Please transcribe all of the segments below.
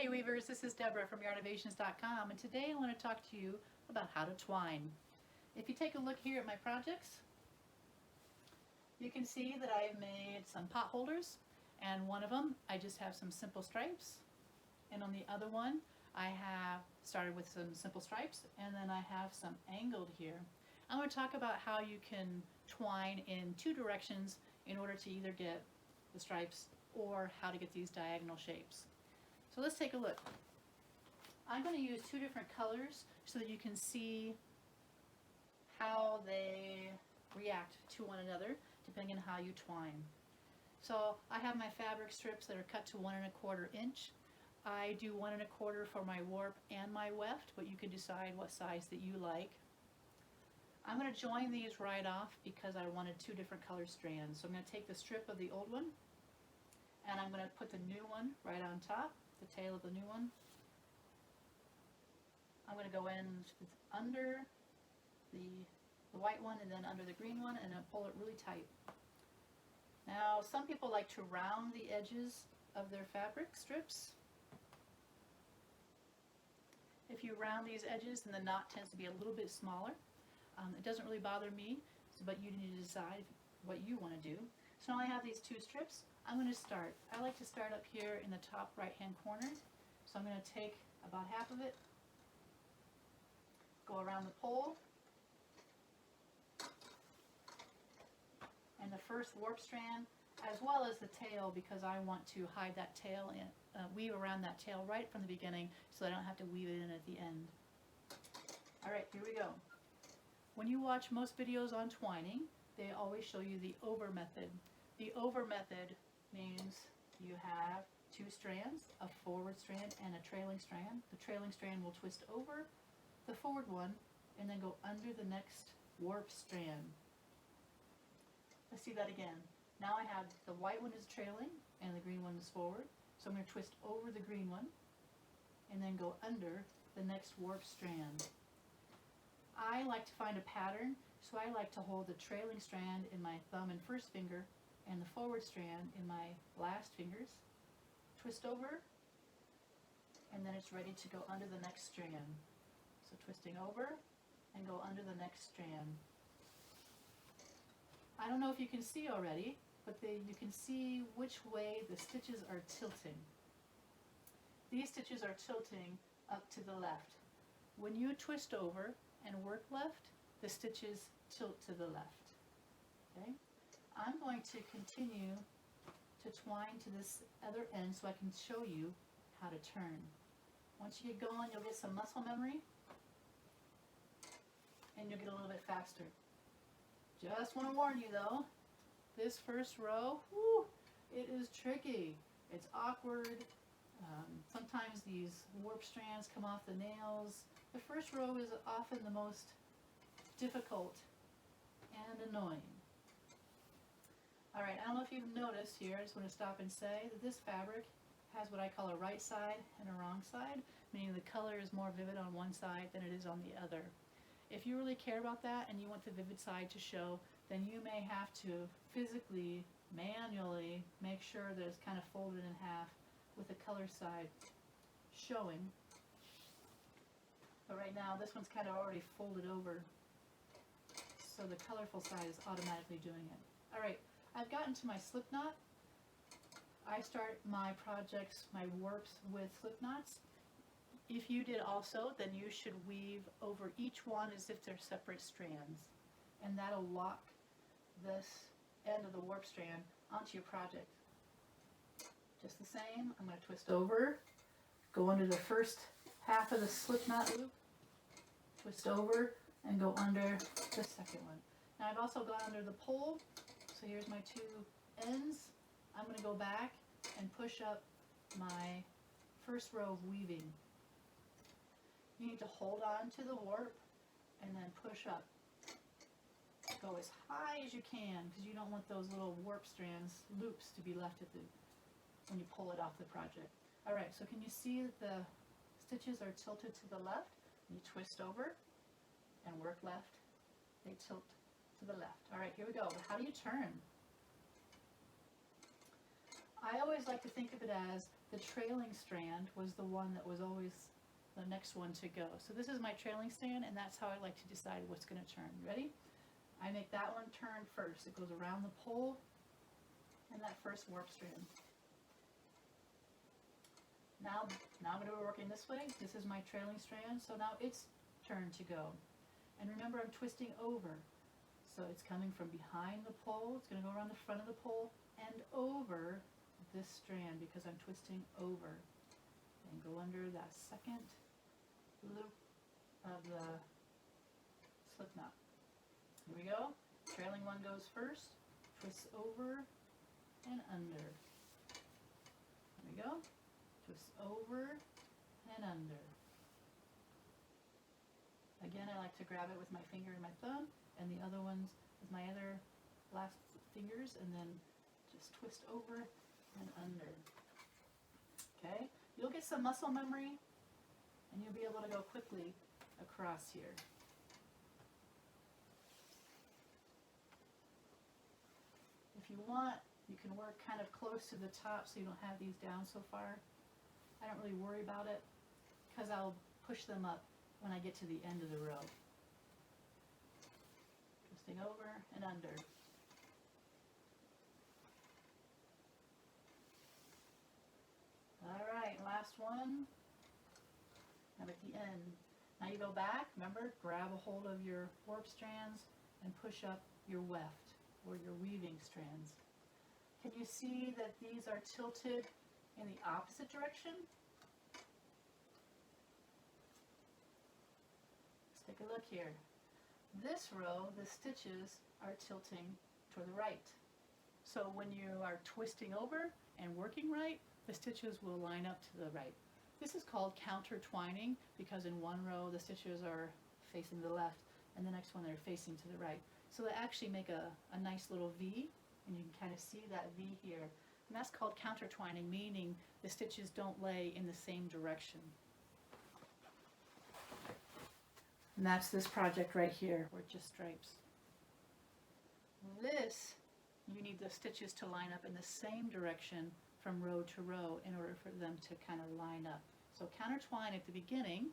Hey Weavers, this is Deborah from yarnovations.com, and today I want to talk to you about how to twine. If you take a look here at my projects, you can see that I've made some pot holders, and one of them I just have some simple stripes, and on the other one I have started with some simple stripes, and then I have some angled here. I'm going to talk about how you can twine in two directions in order to either get the stripes or how to get these diagonal shapes. So let's take a look. I'm going to use two different colors so that you can see how they react to one another depending on how you twine. So I have my fabric strips that are cut to 1 1/4 inch. I do 1 1/4 for my warp and my weft, but you can decide what size that you like. I'm going to join these right off because I wanted two different color strands. So I'm going to take the strip of the old one and I'm going to put the new one right on top, the tail of the new one. I'm going to go in under the white one and then under the green one, and then pull it really tight. Now some people like to round the edges of their fabric strips. If you round these edges, then the knot tends to be a little bit smaller. It doesn't really bother me, but you need to decide what you want to do. So now I have these two strips. I'm going to start. I like to start up here in the top right hand corner. So I'm going to take about half of it, go around the pole, and the first warp strand, as well as the tail, because I want to hide that tail in, weave around that tail right from the beginning so I don't have to weave it in at the end. Alright, here we go. When you watch most videos on twining, they always show you the over method. The over method means you have two strands, a forward strand and a trailing strand. The trailing strand will twist over the forward one and then go under the next warp strand. Let's see that again. Now I have the white one is trailing and the green one is forward. So I'm going to twist over the green one and then go under the next warp strand. I like to find a pattern, so I like to hold the trailing strand in my thumb and first finger and the forward strand in my last fingers. Twist over, and then it's ready to go under the next strand. So twisting over and go under the next strand. I don't know if you can see already, but you can see which way the stitches are tilting. These stitches are tilting up to the left. When you twist over and work left, the stitches tilt to the left. Okay? I'm going to continue to twine to this other end so I can show you how to turn. Once you get going, you'll get some muscle memory and you'll get a little bit faster. Just want to warn you though, this first row, whew, it is tricky. It's awkward. Sometimes these warp strands come off the nails. The first row is often the most difficult and annoying. Alright, I don't know if you've noticed here, I just want to stop and say that this fabric has what I call a right side and a wrong side, meaning the color is more vivid on one side than it is on the other. If you really care about that and you want the vivid side to show, then you may have to physically, manually make sure that it's kind of folded in half with the color side showing. But right now this one's kind of already folded over, so the colorful side is automatically doing it. Alright, I've gotten to my slip knot. I start my projects, my warps, with slip knots. If you did also, then you should weave over each one as if they're separate strands, and that'll lock this end of the warp strand onto your project. Just the same, I'm going to twist over, go under the first half of the slip knot loop, twist over, and go under the second one. Now I've also gone under the pole, so here's my two ends. I'm going to go back and push up my first row of weaving. You need to hold on to the warp and then push up. Go as high as you can because you don't want those little warp strands, loops, to be left at when you pull it off the project. Alright, so can you see that the stitches are tilted to the left? You twist over and work left. They tilt to the left. Alright, here we go. How do you turn? I I always like to think of it as the trailing strand was the one that was always the next one to go. So this is my trailing strand, and that's how I like to decide what's going to turn. Ready? I make that one turn first. It goes around the pole and that first warp strand. Now I'm going to be working this way. This is my trailing strand, so now it's turn to go. And remember, I'm twisting over. So it's coming from behind the pole. It's going to go around the front of the pole and over this strand because I'm twisting over. And go under that second loop of the slip knot. Here we go. Trailing one goes first. Twists over and under. There we go. Twist over and under. Again, I like to grab it with my finger and my thumb, and the other ones with my other last fingers, and then just twist over and under. Okay? You'll get some muscle memory, and you'll be able to go quickly across here. If you want, you can work kind of close to the top so you don't have these down so far. I don't really worry about it because I'll push them up when I get to the end of the row. Twisting over and under. All right, last one. I'm at the end. Now you go back, remember, grab a hold of your warp strands and push up your weft or your weaving strands. Can you see that these are tilted in the opposite direction? Let's take a look here. This row, the stitches are tilting toward the right. So when you are twisting over and working right, the stitches will line up to the right. This is called counter twining because in one row the stitches are facing the left and the next one they're facing to the right. So they actually make a nice little V, and you can kind of see that V here. And that's called counter twining, meaning the stitches don't lay in the same direction. And that's this project right here, where it just stripes. This, you need the stitches to line up in the same direction from row to row in order for them to kind of line up. So counter twine at the beginning,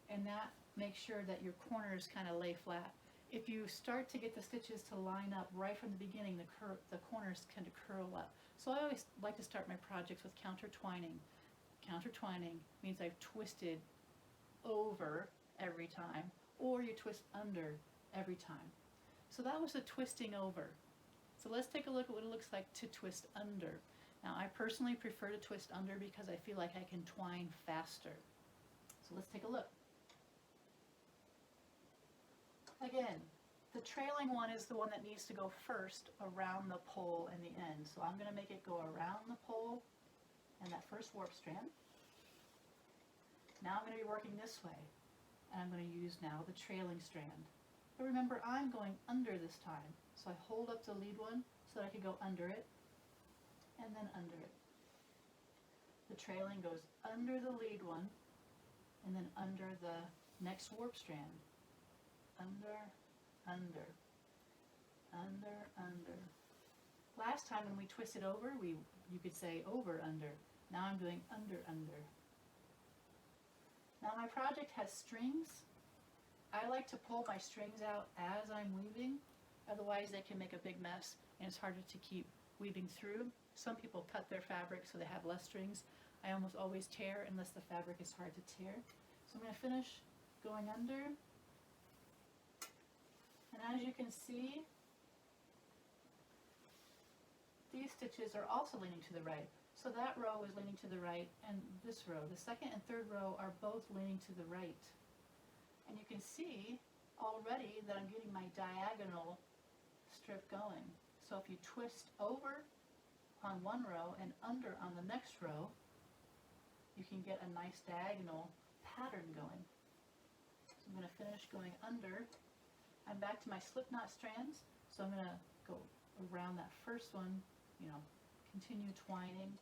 and that makes sure that your corners kind of lay flat. If you start to get the stitches to line up right from the beginning, the corners kind of curl up. So I always like to start my projects with counter twining. Counter twining means I've twisted over every time, or you twist under every time. So that was the twisting over. So let's take a look at what it looks like to twist under. Now I personally prefer to twist under because I feel like I can twine faster. So let's take a look. Again, the trailing one is the one that needs to go first around the pole and the end. So I'm going to make it go around the pole and that first warp strand. Now I'm going to be working this way, and I'm going to use now the trailing strand. But remember, I'm going under this time. So I hold up the lead one so that I can go under it and then under it. The trailing goes under the lead one and then under the next warp strand. Under, under, under, under. Last time when we twisted over, you could say over, under. Now I'm doing under, under. Now my project has strings. I like to pull my strings out as I'm weaving, otherwise they can make a big mess and it's harder to keep weaving through. Some people cut their fabric so they have less strings. I almost always tear unless the fabric is hard to tear. So I'm going to finish going under. And as you can see, these stitches are also leaning to the right. So that row is leaning to the right, and this row, the second and third row, are both leaning to the right. And you can see already that I'm getting my diagonal strip going. So if you twist over on one row and under on the next row, you can get a nice diagonal pattern going. So I'm going to finish going under. I'm back to my slip knot strands, so I'm going to go around that first one, continue twining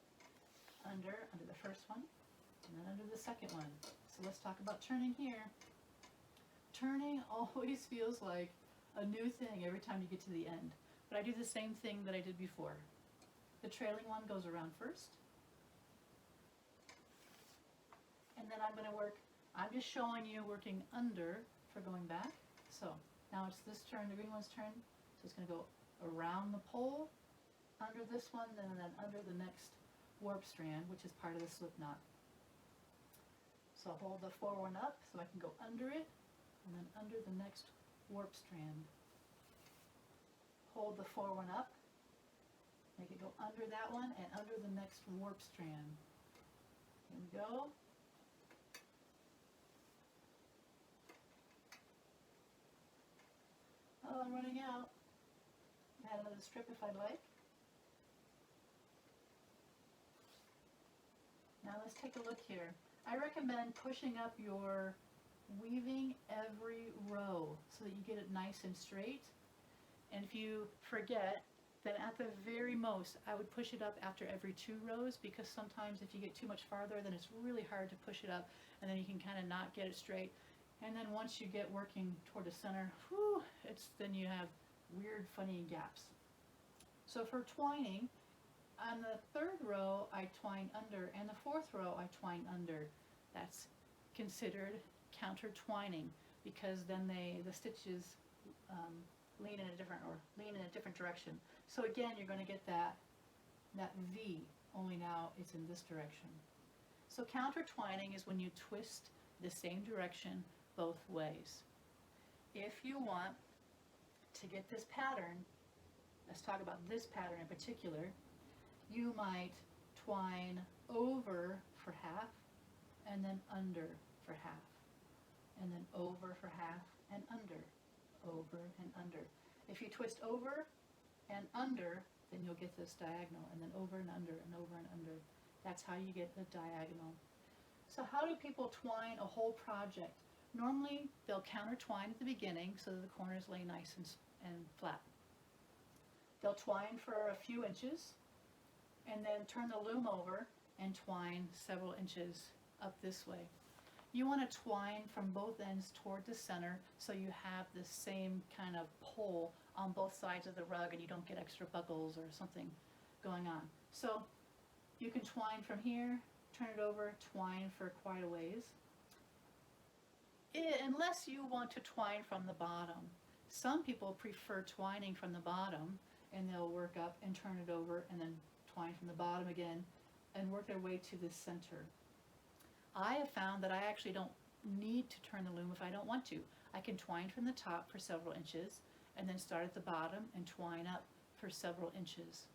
under the first one, and then under the second one. So let's talk about turning here. Turning always feels like a new thing every time you get to the end, but I do the same thing that I did before. The trailing one goes around first. And then I'm going to work, I'm just showing you working under for going back. So now it's this turn, the green one's turn. So it's going to go around the pole, under this one, and then under the next warp strand, which is part of the slip knot. So I'll hold the forward one up so I can go under it, and then under the next warp strand. Hold the forward one up, make it go under that one and under the next warp strand. Here we go. Oh, I'm running out. Add another strip if I'd like. Now let's take a look here. I recommend pushing up your weaving every row so that you get it nice and straight. And if you forget, then at the very most, I would push it up after every 2 rows, because sometimes if you get too much farther, then it's really hard to push it up, and then you can kind of not get it straight. And then once you get working toward the center, whew, then you have weird, funny gaps. So for twining, on the 3rd row, I twine under, and the 4th row, I twine under. That's considered counter twining, because then the stitches lean in a different direction. So again, you're going to get that V, only now it's in this direction. So counter twining is when you twist the same direction both ways. If you want to get this pattern, let's talk about this pattern in particular, you might twine over for half, and then under for half, and then over for half, and under, over and under. If you twist over and under, then you'll get this diagonal, and then over and under, and over and under. That's how you get the diagonal. So how do people twine a whole project? Normally, they'll counter twine at the beginning so that the corners lay nice and flat. They'll twine for a few inches, and then turn the loom over and twine several inches up this way. You want to twine from both ends toward the center so you have the same kind of pull on both sides of the rug and you don't get extra buckles or something going on. So you can twine from here, turn it over, twine for quite a ways. Unless you want to twine from the bottom. Some people prefer twining from the bottom, and they'll work up and turn it over and then twine from the bottom again and work their way to the center. I have found that I actually don't need to turn the loom if I don't want to. I can twine from the top for several inches and then start at the bottom and twine up for several inches.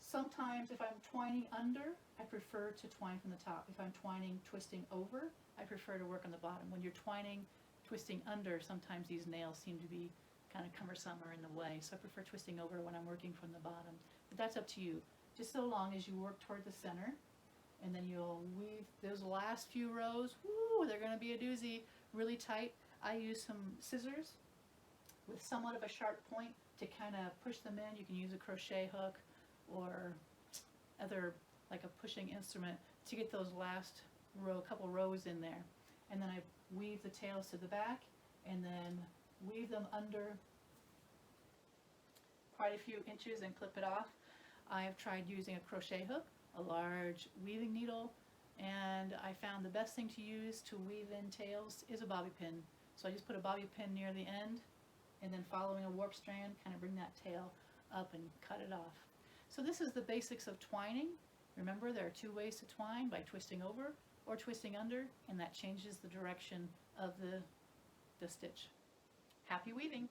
Sometimes if I'm twining under, I prefer to twine from the top. If I'm twining, twisting over, I prefer to work on the bottom. When you're twining, twisting under, sometimes these nails seem to be kind of cumbersome or in the way, so I prefer twisting over when I'm working from the bottom. But that's up to you, just so long as you work toward the center, and then you'll weave those last few rows. Woo, they're going to be a doozy, really tight. I use some scissors with somewhat of a sharp point to kind of push them in. You can use a crochet hook or other, like a pushing instrument, to get those last couple rows in there. And then I weave the tails to the back and then weave them under quite a few inches and clip it off. I have tried using a crochet hook, a large weaving needle, and I found the best thing to use to weave in tails is a bobby pin. So I just put a bobby pin near the end, and then following a warp strand, kind of bring that tail up and cut it off. So this is the basics of twining. Remember, there are 2 ways to twine, by twisting over or twisting under, and that changes the direction of the stitch. Happy weaving!